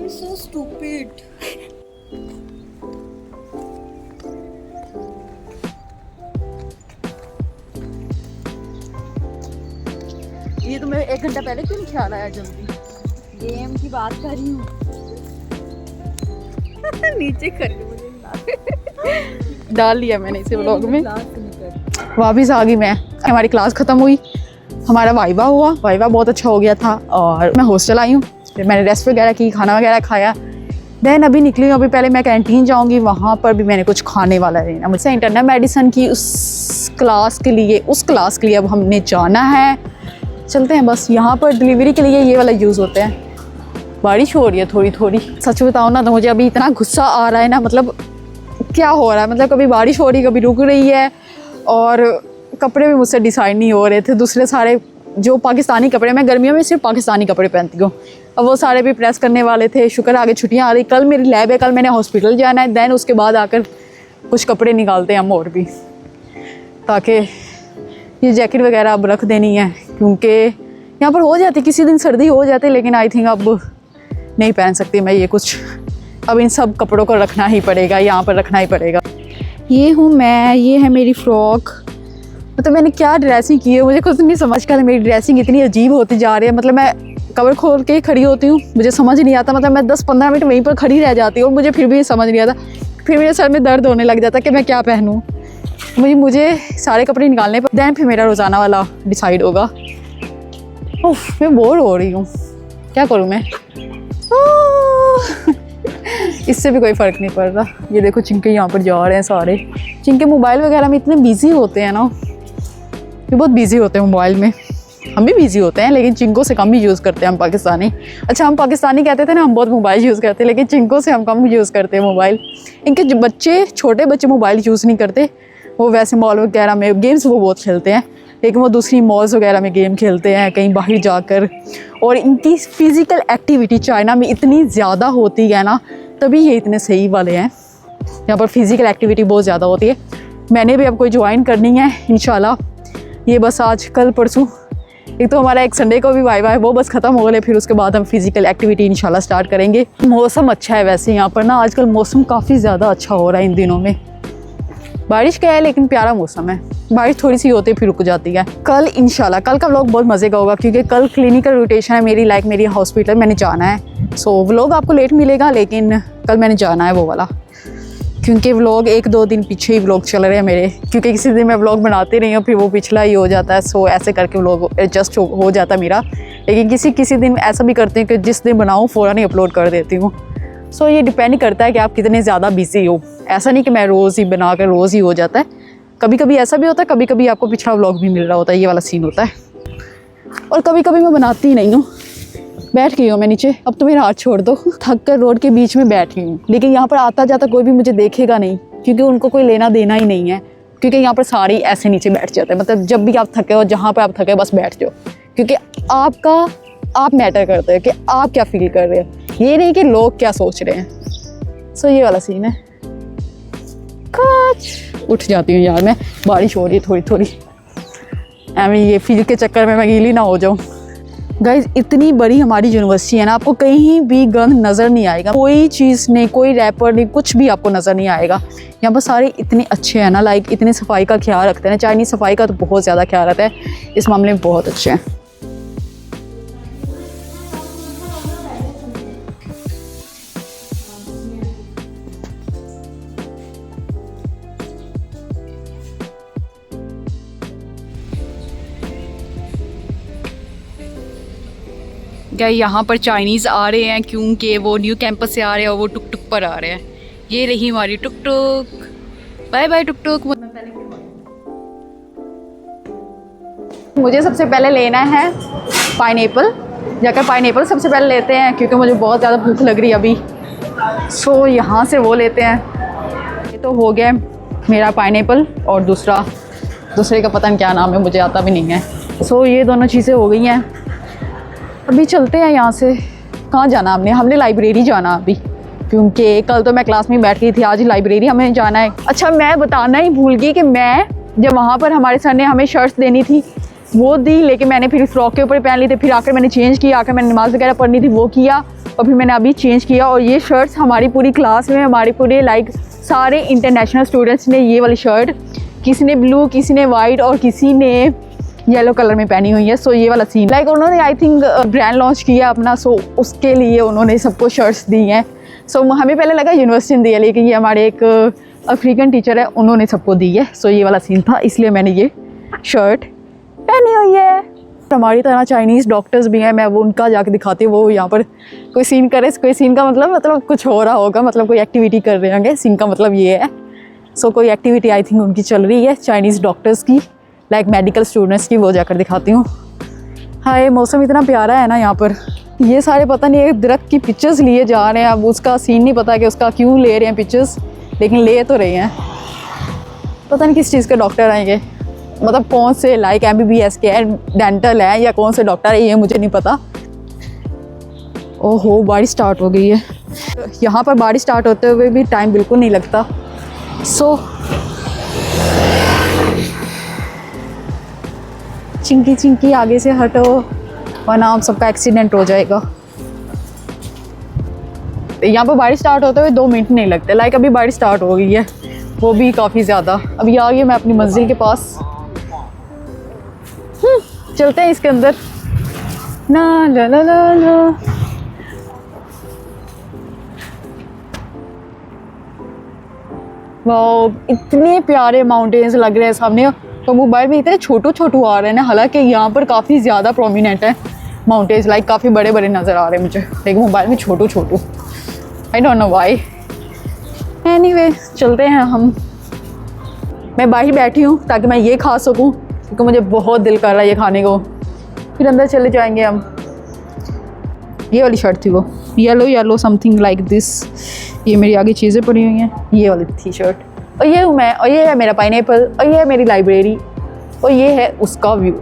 so stupid. ये तो मैं 1 घंटा पहले क्यों नहीं ख्याल आया जल्दी। गेम की बात कर रही हूँ। नीचे करके मुझे डाल लिया मैंने इसे व्लॉग में। वापिस आ गई मैं। हमारी क्लास ख़त्म हुई, हमारा वाइवा हुआ। वाइवा बहुत अच्छा हो गया था और मैं हॉस्टल आई हूँ। फिर मैंने रेस्ट वगैरह की, खाना वगैरह खाया। देन अभी निकली हूँ। अभी पहले मैं कैंटीन जाऊँगी, वहाँ पर भी मैंने कुछ खाने वाला लेना। मुझसे इंटरनल मेडिसिन की उस क्लास के लिए अब हमने जाना है। चलते हैं बस। यहाँ पर डिलीवरी के लिए ये वाला यूज़ होते हैं। बारिश हो रही है थोड़ी थोड़ी। सच बताओ ना तो मुझे अभी इतना गुस्सा आ रहा है ना, मतलब क्या हो रहा है, मतलब कभी बारिश हो रही कभी रुक रही है और कपड़े भी मुझसे डिसाइड नहीं हो रहे थे। दूसरे सारे जो पाकिस्तानी कपड़े, मैं गर्मियों में सिर्फ पाकिस्तानी कपड़े पहनती हूँ, अब वो सारे भी प्रेस करने वाले थे। शुक्र आगे छुट्टियाँ आ रही। कल मेरी लैब है, कल मैंने हॉस्पिटल जाना है। दैन उसके बाद आकर कुछ कपड़े निकालते हैं हम और भी, ताकि ये जैकेट वगैरह अब रख देनी है क्योंकि यहाँ पर हो जाती, किसी दिन सर्दी हो जाती, लेकिन आई थिंक अब नहीं पहन सकती मैं ये कुछ। अब इन सब कपड़ों को रखना ही पड़ेगा, यहाँ पर रखना ही पड़ेगा। ये हूँ मैं, ये है मेरी फ़्रॉक। मतलब मैंने क्या ड्रेसिंग की है मुझे खुद नहीं समझ कर। मेरी ड्रेसिंग इतनी अजीब होती जा रही है। मतलब मैं कवर खोल के खड़ी होती हूँ, मुझे समझ नहीं आता। मतलब मैं 10-15 मिनट वहीं पर खड़ी रह जाती हूँ और मुझे फिर भी समझ नहीं आता। फिर मेरे सर में दर्द होने लग जाता कि मैं क्या पहनूँ। मुझे सारे कपड़े निकालने पर दैन फिर मेरा रोज़ाना वाला डिसाइड होगा। उफ, मैं बोर हो रही हूँ, क्या करूँ मैं। इससे भी कोई फ़र्क नहीं पड़ रहा। ये देखो चिंके यहाँ पर जा रहे हैं सारे। चिंके मोबाइल वगैरह में इतने बिज़ी होते हैं ना, ये बहुत बिज़ी होते हैं मोबाइल में। हम भी बिज़ी होते हैं लेकिन चिंकों से कम ही यूज़ करते हैं हम पाकिस्तानी। अच्छा, हम पाकिस्तानी कहते थे ना, हम बहुत मोबाइल यूज़ करते हैं, लेकिन चिंकों से हम कम यूज़ करते हैं मोबाइल। इनके जो बच्चे, छोटे बच्चे मोबाइल यूज़ नहीं करते। वो वैसे मॉल वगैरह में गेम्स वो बहुत खेलते हैं, लेकिन वो दूसरी मॉल्स वगैरह में गेम खेलते हैं कहीं बाहर जाकर। और इनकी फ़िज़िकल एक्टिविटी चाइना में इतनी ज़्यादा होती है ना, तभी ये इतने सही वाले हैं। यहाँ पर फ़िज़िकल एक्टिविटी बहुत ज़्यादा होती है। मैंने भी अब कोई ज्वाइन करनी है इंशाल्लाह। ये बस आज कल परसों, एक तो हमारा एक संडे को भी वाइवा है, वो बस ख़त्म हो गए। फिर उसके बाद हम फ़िज़िकल एक्टिविटी इंशाल्लाह स्टार्ट करेंगे। मौसम अच्छा है वैसे यहाँ पर ना, आजकल मौसम काफ़ी ज़्यादा अच्छा हो रहा है इन दिनों में। बारिश का है लेकिन प्यारा मौसम है। बारिश थोड़ी सी होती है फिर रुक जाती है। कल इंशाल्लाह, कल का व्लॉग बहुत मज़े का होगा क्योंकि कल क्लिनिकल रोटेशन है मेरी, मेरी हॉस्पिटल मैंने जाना है। सो व्लॉग आपको लेट मिलेगा, लेकिन कल मैंने जाना है वो वाला, क्योंकि व्लॉग 1-2 दिन पीछे ही व्लॉग चल रहे हैं मेरे, क्योंकि किसी दिन मैं व्लॉग बनाती नहीं हूँ फिर वो पिछला ही हो जाता है। सो ऐसे करके व्लॉग एडजस्ट हो जाता है मेरा। लेकिन किसी दिन ऐसा भी करती हूँ कि जिस दिन बनाऊँ फ़ौरन ही अपलोड कर देती हूँ। सो ये डिपेंड करता है कि आप कितने ज़्यादा बिजी हो। ऐसा नहीं कि मैं रोज़ ही बना कर रोज़ ही हो जाता है, कभी कभी ऐसा भी होता है, कभी कभी आपको पिछला व्लॉग भी मिल रहा होता है, ये वाला सीन होता है। और कभी कभी मैं बनाती ही नहीं हूँ। बैठ गई हूँ मैं नीचे, अब तो मेरा हाथ छोड़ दो। थक कर रोड के बीच में बैठी हूँ, लेकिन यहाँ पर आता जाता कोई भी मुझे देखेगा नहीं क्योंकि उनको कोई लेना देना ही नहीं है। क्योंकि यहाँ पर सारे ऐसे नीचे बैठ जाते हैं। मतलब जब भी आप थके हो, जहाँ पर आप थके बस बैठ जाओ, क्योंकि आप मैटर करते हो कि आप क्या फील कर रहे हो, ये नहीं कि लोग क्या सोच रहे हैं। सो ये वाला सीन है। काच उठ जाती हूँ यार मैं, बारिश हो रही है थोड़ी थोड़ी। ये फील के चक्कर में मैं गीली ना हो जाऊँ। गाइज इतनी बड़ी हमारी यूनिवर्सिटी है ना, आपको कहीं भी गंद नज़र नहीं आएगा। कोई चीज़ नहीं, कोई रैपर नहीं, कुछ भी आपको नज़र नहीं आएगा। यहाँ पर सारे इतने अच्छे हैं ना, लाइक इतनी सफाई का ख्याल रखते हैं। चाइनीज़ सफाई का तो बहुत ज़्यादा ख्याल रखते हैं, इस मामले में बहुत अच्छे हैं। क्या यहाँ पर चाइनीज़ आ रहे हैं क्योंकि वो न्यू कैंपस से आ रहे हैं और वो टुक टुक पर आ रहे हैं। ये रही हमारी टुक टुक। बाय बाय टुक टुक। मुझे सबसे पहले लेना है पाइनएप्पल। जाकर पाइनएप्पल सबसे पहले लेते हैं क्योंकि मुझे बहुत ज़्यादा भूख लग रही है अभी। सो यहाँ से वो लेते हैं। ये तो हो गया मेरा पाइनएप्पल, और दूसरे का पता नहीं क्या नाम है, मुझे आता भी नहीं है। सो ये दोनों चीज़ें हो गई हैं। अभी चलते हैं यहाँ से। कहाँ जाना हमने लाइब्रेरी जाना अभी, क्योंकि कल तो मैं क्लास में बैठ गई थी, आज लाइब्रेरी हमें जाना है। अच्छा, मैं बताना ही भूल गई कि मैं जब वहाँ पर हमारे सर ने हमें शर्ट्स देनी थी वो दी, लेकिन मैंने फिर फ्रॉक के ऊपर पहन ली थी। फिर आकर मैंने चेंज किया, आकर मैंने नमाज़ वगैरह पढ़नी थी वो किया, और फिर मैंने अभी चेंज किया। और ये शर्ट्स हमारी पूरी क्लास में, हमारे पूरे लाइक सारे इंटरनेशनल स्टूडेंट्स ने ये वाली शर्ट, किसी ने ब्लू, किसी ने वाइट और किसी ने येलो कलर में पहनी हुई है। सो ये वाला सीन लाइक उन्होंने आई थिंक ब्रांड लॉन्च किया अपना, सो उसके लिए उन्होंने सबको शर्ट्स दी हैं। सो हमें पहले लगा यूनिवर्सिटी ने दी है, लेकिन ये हमारे एक अफ्रीकन टीचर है, उन्होंने सबको दी है। सो ये वाला सीन था, इसलिए मैंने ये शर्ट पहनी हुई है। हमारी तरह चाइनीज़ डॉक्टर्स भी हैं, मैं वो उनका जाके दिखाती हूँ। वो यहाँ पर कोई सीन करे, कोई सीन का मतलब कुछ हो रहा होगा, मतलब कोई एक्टिविटी कर रहे होंगे, सीन का मतलब ये है। सो कोई एक्टिविटी आई थिंक उनकी चल रही है चाइनीज़ डॉक्टर्स की, लाइक मेडिकल स्टूडेंट्स की, वो जाकर दिखाती हूँ। हाय, मौसम इतना प्यारा है ना यहाँ पर। ये सारे पता नहीं एक दरख्त की पिक्चर्स लिए जा रहे हैं, अब उसका सीन नहीं पता कि उसका क्यों ले रहे हैं पिक्चर्स, लेकिन ले तो रहे हैं। पता नहीं किस चीज़ के डॉक्टर आएंगे, मतलब कौन से लाइक MBBS के हैं, डेंटल है या कौन से डॉक्टर है, ये मुझे नहीं पता। ओहो, बारिश स्टार्ट हो गई है। यहाँ पर बारिश स्टार्ट होते हुए भी टाइम बिल्कुल नहीं लगता। सो चिंकी चिंकी आगे से हटो वरना आप सबका एक्सीडेंट हो जाएगा। यहाँ पर बारिश स्टार्ट होते हुए 2 मिनट नहीं लगते, लाइक अभी बारिश स्टार्ट हो गई है, वो भी काफ़ी ज़्यादा। अभी आ गई मैं अपनी मंजिल के पास। चलते हैं इसके अंदर। ना ला ला ला ला। वाओ, इतने प्यारे माउंटेन्स लग रहे हैं सामने। तो मोबाइल में इतने छोटू छोटू आ रहे हैं ना, हालांकि यहाँ पर काफ़ी ज़्यादा प्रोमिनेंट है माउंटेन्स, लाइक काफ़ी बड़े बड़े नज़र आ रहे हैं मुझे, लेकिन मोबाइल में छोटू छोटू। I don't know why. Anyway, चलते हैं हम। मैं बाहर बैठी हूँ ताकि मैं ये खा सकूँ, क्योंकि मुझे बहुत दिल कर रहा है ये खाने को। फिर अंदर चले जाएंगे हम। ये वाली शर्ट थी वो, येलो समथिंग लाइक दिस। ये मेरी आगे चीज़ें पड़ी हुई हैं, ये वाली थी शर्ट। और ये हूँ मैं, और ये है मेरा पाइनएप्पल, और ये है मेरी लाइब्रेरी, और ये है उसका व्यू।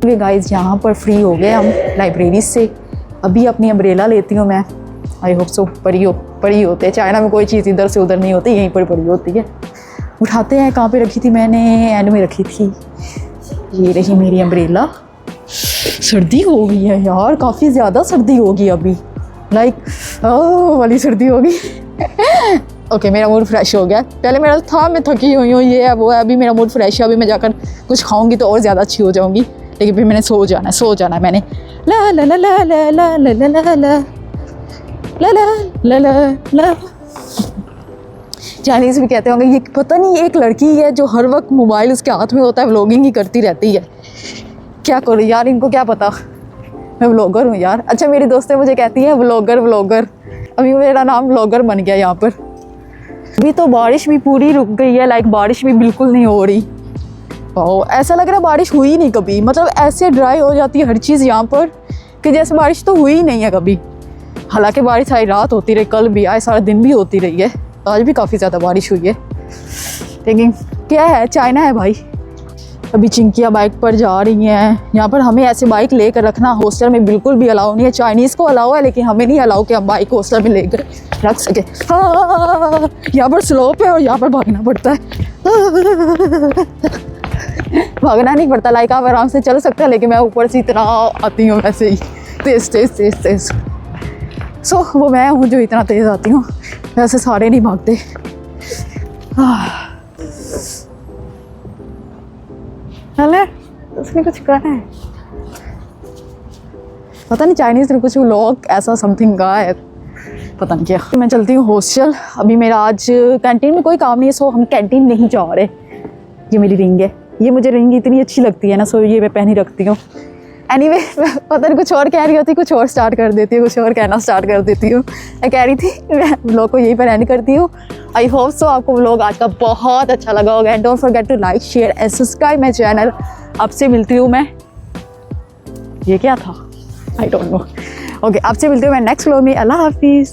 वे गाइस, यहाँ पर फ्री हो गए हम लाइब्रेरी से। अभी अपनी अम्ब्रेला लेती हूँ मैं। आई होप सो परी होते हैं। चाइना में कोई चीज़ इधर से उधर नहीं होती, यहीं पर परी होती है। उठाते हैं। कहाँ पे रखी थी मैंने? एंड में रखी थी। ये रही मेरी अम्ब्रेला। सर्दी हो गई है यार, काफ़ी ज़्यादा सर्दी होगी अभी, लाइक वाली सर्दी होगी। ओके, मेरा मूड फ्रेश हो गया। पहले मेरा था मैं थकी हुई हूँ, ये है वो है। अभी मेरा मूड फ्रेश है, अभी मैं जाकर कुछ खाऊंगी तो और ज़्यादा अच्छी हो जाऊंगी। लेकिन फिर मैंने सो जाना है मैंने। ला ला ला ला ला ला ला ला ला ला ला ला ला ला। चाइनीज़ भी कहते होंगे ये पता नहीं एक लड़की है जो हर वक्त मोबाइल उसके हाथ में होता है, व्लॉगिंग ही करती रहती है। क्या करूँ यार, इनको क्या पता मैं व्लॉगर हूँ यार। अच्छा, मेरी दोस्तें मुझे कहती हैं व्लॉगर। अभी मेरा नाम व्लॉगर बन गया यहाँ पर। अभी तो बारिश भी पूरी रुक गई है, लाइक बारिश भी बिल्कुल नहीं हो रही। ओह, ऐसा लग रहा है बारिश हुई नहीं कभी। मतलब ऐसे ड्राई हो जाती है हर चीज़ यहाँ पर कि जैसे बारिश तो हुई ही नहीं है कभी। हालांकि बारिश सारी रात होती रही, कल भी आए, सारा दिन भी होती रही है, आज भी काफ़ी ज़्यादा बारिश हुई है। लेकिन क्या है, चाइना है भाई। अभी चिंकियाँ बाइक पर जा रही हैं। यहाँ पर हमें ऐसे बाइक लेकर रखना हॉस्टल में बिल्कुल भी अलाउ नहीं है। चाइनीज़ को अलाउ है, लेकिन हमें नहीं अलाउ कि हम बाइक हॉस्टल में लेकर रख सके। हाँ, यहाँ पर स्लोप है और यहाँ पर भागना पड़ता है। भागना नहीं पड़ता, लाइक आप आराम से चल सकते हैं, लेकिन मैं ऊपर से इतना आती हूँ वैसे ही तेज़। सो वो मैं हूँ जो इतना तेज़ आती हूँ, वैसे सारे नहीं भागते। चले, उसने कुछ कहा है, पता नहीं चाइनीज़ ने कुछ व्लॉग ऐसा समथिंग कहा है, पता नहीं क्या। मैं चलती हूँ हॉस्टल। अभी मेरा आज कैंटीन में कोई काम नहीं है, सो हम कैंटीन नहीं जा रहे। ये मेरी रिंग है, ये मुझे रिंग इतनी अच्छी लगती है ना, सो ये मैं पहनी रखती हूँ। एनीवे पता नहीं कुछ और कह रही होती, कुछ और स्टार्ट कर देती हूँ, कुछ और कहना स्टार्ट कर देती हूँ। मैं कह रही थी मैं व्लॉग को यहीं पर एंड करती हूँ। आई होप सो आपको व्लॉग आज का बहुत अच्छा लगा होगा। And don't forget to like share and subscribe my channel. आपसे मिलती हूँ मैं, ये क्या था, आई डोंट नो। ओके, आपसे मिलती हूँ मैं नेक्स्ट व्लॉग में। अल्लाह हाफिज़।